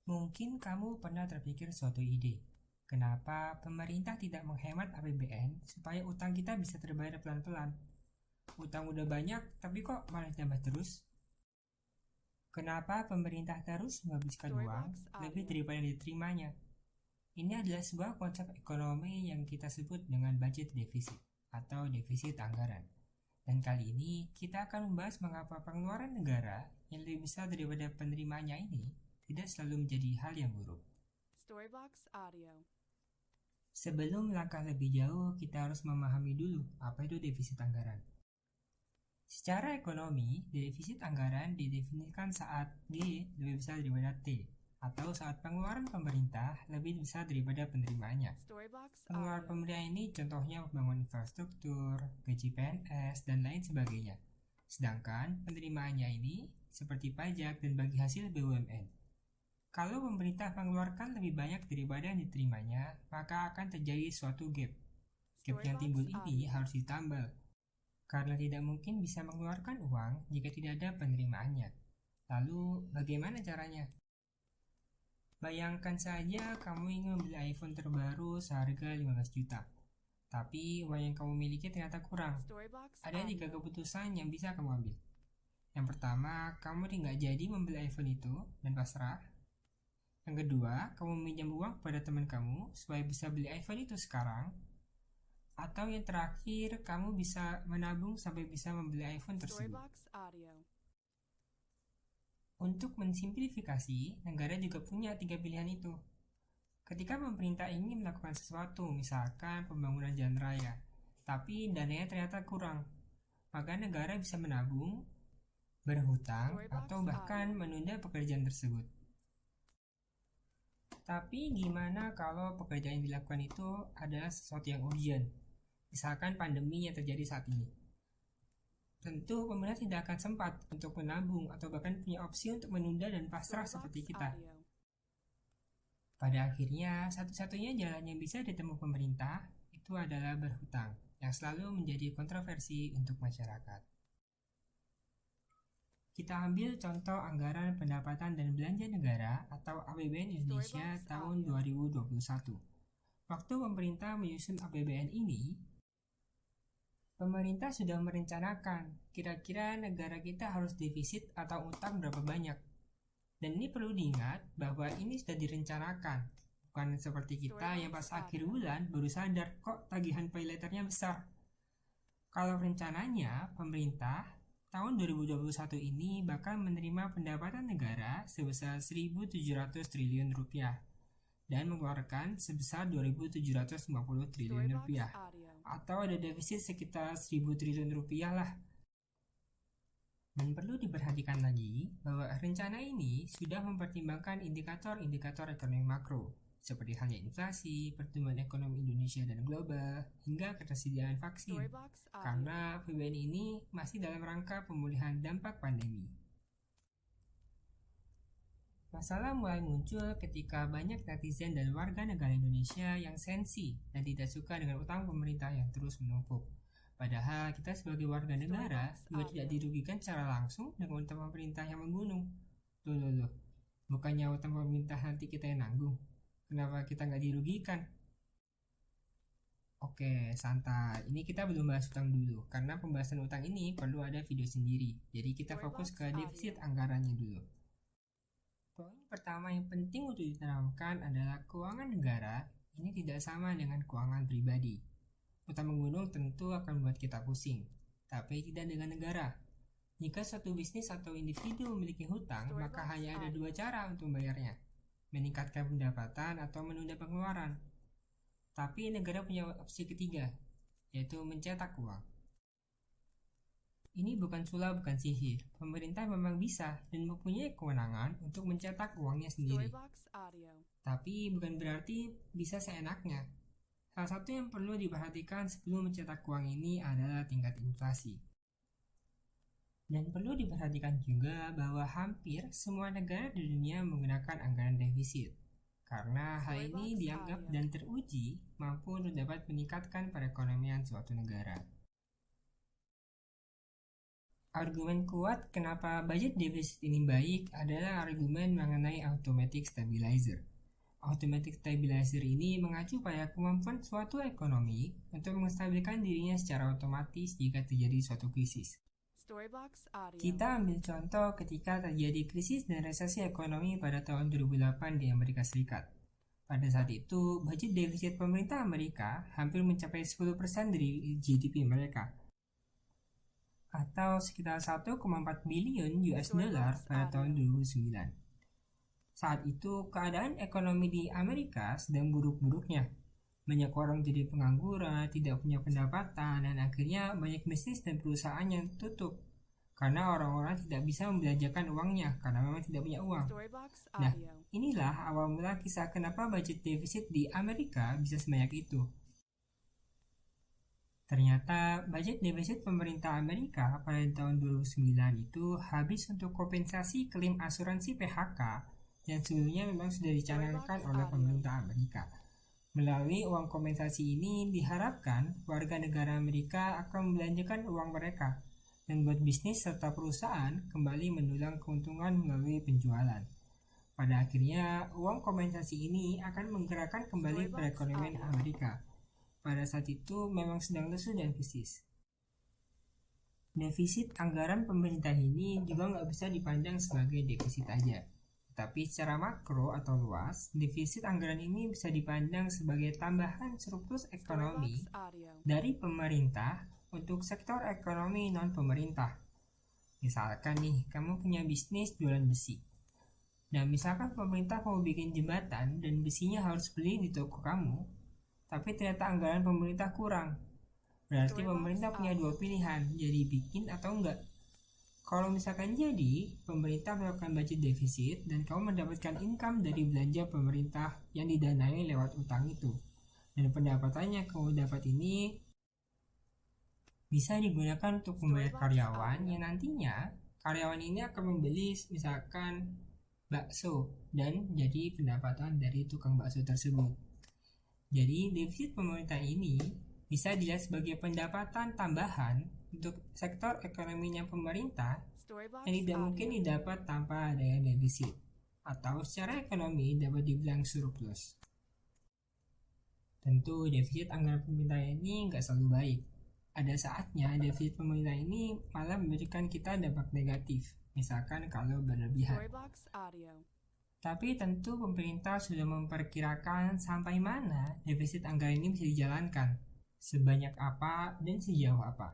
Mungkin kamu pernah terpikir suatu ide. Kenapa pemerintah tidak menghemat APBN supaya utang kita bisa terbayar pelan-pelan? Utang udah banyak, tapi kok malah tambah terus? Kenapa pemerintah terus menghabiskan uang Storybox lebih Audio. daripada yang diterimanya? Ini adalah sebuah konsep ekonomi yang kita sebut dengan budget defisit atau defisit anggaran. Dan kali ini kita akan membahas mengapa pengeluaran negara yang lebih besar daripada penerimaannya ini tidak selalu menjadi hal yang buruk. Storybox Audio. Sebelum langkah lebih jauh, kita harus memahami dulu apa itu defisit anggaran. Secara ekonomi, defisit anggaran didefinisikan saat G lebih besar daripada T, atau saat pengeluaran pemerintah lebih besar daripada penerimaannya. Storybox Pengeluaran Audio. pemerintah ini contohnya membangun infrastruktur, gaji PNS, dan lain sebagainya. Sedangkan penerimaannya ini seperti pajak dan bagi hasil BUMN. Kalau pemerintah mengeluarkan lebih banyak daripada yang diterimanya, maka akan terjadi suatu gap. Gap yang Storybox timbul ini Audio. harus ditambal, karena tidak mungkin bisa mengeluarkan uang jika tidak ada penerimaannya. Lalu, bagaimana caranya? Bayangkan saja kamu ingin membeli iPhone terbaru seharga 15 juta. Tapi uang yang kamu miliki ternyata kurang. Storybox Ada 3 Audio. keputusan yang bisa kamu ambil. Yang pertama, kamu tidak jadi membeli iPhone itu dan pasrah. Yang kedua, kamu meminjam uang kepada teman kamu supaya bisa beli iPhone itu sekarang. Atau yang terakhir, kamu bisa menabung sampai bisa membeli iPhone tersebut. Storybox Audio. Untuk mensimplifikasi, negara juga punya 3 pilihan itu. Ketika pemerintah ingin melakukan sesuatu, misalkan pembangunan jalan raya, tapi dananya ternyata kurang, maka negara bisa menabung, berhutang, Storybox atau bahkan Audio. menunda pekerjaan tersebut. Tapi gimana kalau pekerjaan yang dilakukan itu adalah sesuatu yang urgent? Misalkan pandemi yang terjadi saat ini. Tentu pemerintah tidak akan sempat untuk menabung atau bahkan punya opsi untuk menunda dan pasrah Storybox seperti kita. Audio. Pada akhirnya, satu-satunya jalan yang bisa ditempuh pemerintah itu adalah berhutang, yang selalu menjadi kontroversi untuk masyarakat. Kita ambil contoh anggaran pendapatan dan belanja negara atau APBN Indonesia Storybox tahun Audio. 2021. Waktu pemerintah menyusun APBN ini, pemerintah sudah merencanakan kira-kira negara kita harus defisit atau utang berapa banyak. Dan ini perlu diingat bahwa ini sudah direncanakan, bukan seperti kita yang pas akhir bulan baru sadar kok tagihan pay letternya besar. Kalau rencananya, pemerintah tahun 2021 ini bakal menerima pendapatan negara sebesar 1.700 triliun rupiah dan mengeluarkan sebesar 2.750 triliun Storybox rupiah, Audio. atau ada defisit sekitar 1.000 triliun rupiah lah. Dan perlu diperhatikan lagi bahwa rencana ini sudah mempertimbangkan indikator-indikator ekonomi makro, seperti halnya inflasi, pertumbuhan ekonomi Indonesia dan global, hingga ketersediaan vaksin. Storybox Audio. Karena APBN ini masih dalam rangka pemulihan dampak pandemi. Masalah mulai muncul ketika banyak netizen dan warga negara Indonesia yang sensi dan tidak suka dengan utang pemerintah yang terus menumpuk. Padahal kita sebagai warga negara juga tidak dirugikan secara langsung dengan utang pemerintah yang menggunung. Loh, bukannya utang pemerintah nanti kita yang nanggung? Kenapa kita nggak dirugikan? Oke, santai. Ini kita belum bahas utang dulu, karena pembahasan utang ini perlu ada video sendiri. Jadi kita fokus ke defisit anggarannya dulu. Poin pertama yang penting untuk ditanamkan adalah keuangan negara ini tidak sama dengan keuangan pribadi. Utang menggunung tentu akan membuat kita pusing, tapi tidak dengan negara. Jika suatu bisnis atau individu memiliki hutang, maka hanya ada dua cara untuk membayarnya, meningkatkan pendapatan atau menunda pengeluaran. Tapi negara punya opsi ketiga, yaitu mencetak uang. Ini bukan sulap, bukan sihir. Pemerintah memang bisa dan mempunyai kewenangan untuk mencetak uangnya sendiri. Storybox Audio. Tapi bukan berarti bisa seenaknya. Salah satu yang perlu diperhatikan sebelum mencetak uang ini adalah tingkat inflasi. Dan perlu diperhatikan juga bahwa hampir semua negara di dunia menggunakan anggaran defisit. Karena hal ini dianggap dan teruji mampu untuk dapat meningkatkan perekonomian suatu negara. Argumen kuat kenapa budget defisit ini baik adalah argumen mengenai automatic stabilizer. Automatic stabilizer ini mengacu pada kemampuan suatu ekonomi untuk menstabilkan dirinya secara otomatis jika terjadi suatu krisis. Storyblocks Audio. Kita ambil contoh ketika terjadi krisis dan resesi ekonomi pada tahun 2008 di Amerika Serikat. Pada saat itu, budget defisit pemerintah Amerika hampir mencapai 10% dari GDP mereka, atau sekitar 1,4 bilion US dollar pada tahun 2009. Saat itu, keadaan ekonomi di Amerika sedang buruk-buruknya. Banyak orang jadi pengangguran, tidak punya pendapatan, dan akhirnya banyak bisnis dan perusahaan yang tutup karena orang-orang tidak bisa membelanjakan uangnya karena memang tidak punya uang. Storyblocks Nah, Audio. inilah awal mula kisah kenapa budget defisit di Amerika bisa sebanyak itu. Ternyata budget defisit pemerintah Amerika pada tahun 2009 itu habis untuk kompensasi klaim asuransi PHK yang sebelumnya memang sudah dicanangkan oleh pemerintah Amerika. Melalui uang kompensasi ini diharapkan warga negara Amerika akan membelanjakan uang mereka dan buat bisnis serta perusahaan kembali mendulang keuntungan melalui penjualan. Pada akhirnya, uang kompensasi ini akan menggerakkan kembali perekonomian Amerika. Pada saat itu memang sedang lesu dan krisis. Defisit anggaran pemerintah ini juga nggak bisa dipandang sebagai defisit aja. Tapi secara makro atau luas, defisit anggaran ini bisa dipandang sebagai tambahan surplus ekonomi Storyblocks Audio. dari pemerintah untuk sektor ekonomi non-pemerintah. Misalkan nih, kamu punya bisnis jualan besi. Nah, misalkan pemerintah mau bikin jembatan dan besinya harus beli di toko kamu, tapi ternyata anggaran pemerintah kurang. Berarti pemerintah punya dua pilihan, jadi bikin atau enggak. Kalau misalkan jadi, pemerintah melakukan budget defisit dan kamu mendapatkan income dari belanja pemerintah yang didanai lewat utang itu. Dan pendapatannya kamu dapat ini bisa digunakan untuk membayar karyawan yang nantinya karyawan ini akan membeli misalkan bakso dan jadi pendapatan dari tukang bakso tersebut. Jadi defisit pemerintah ini bisa dilihat sebagai pendapatan tambahan untuk sektor ekonominya pemerintah Storyblocks yang tidak mungkin Audio. didapat tanpa adanya defisit, atau secara ekonomi dapat dibilang surplus. Tentu defisit anggaran pemerintah ini nggak selalu baik. Ada saatnya defisit pemerintah ini malah memberikan kita dampak negatif, misalkan kalau berlebihan. Storyblocks Audio. Tapi tentu pemerintah sudah memperkirakan sampai mana defisit anggaran ini bisa dijalankan, sebanyak apa dan sejauh apa.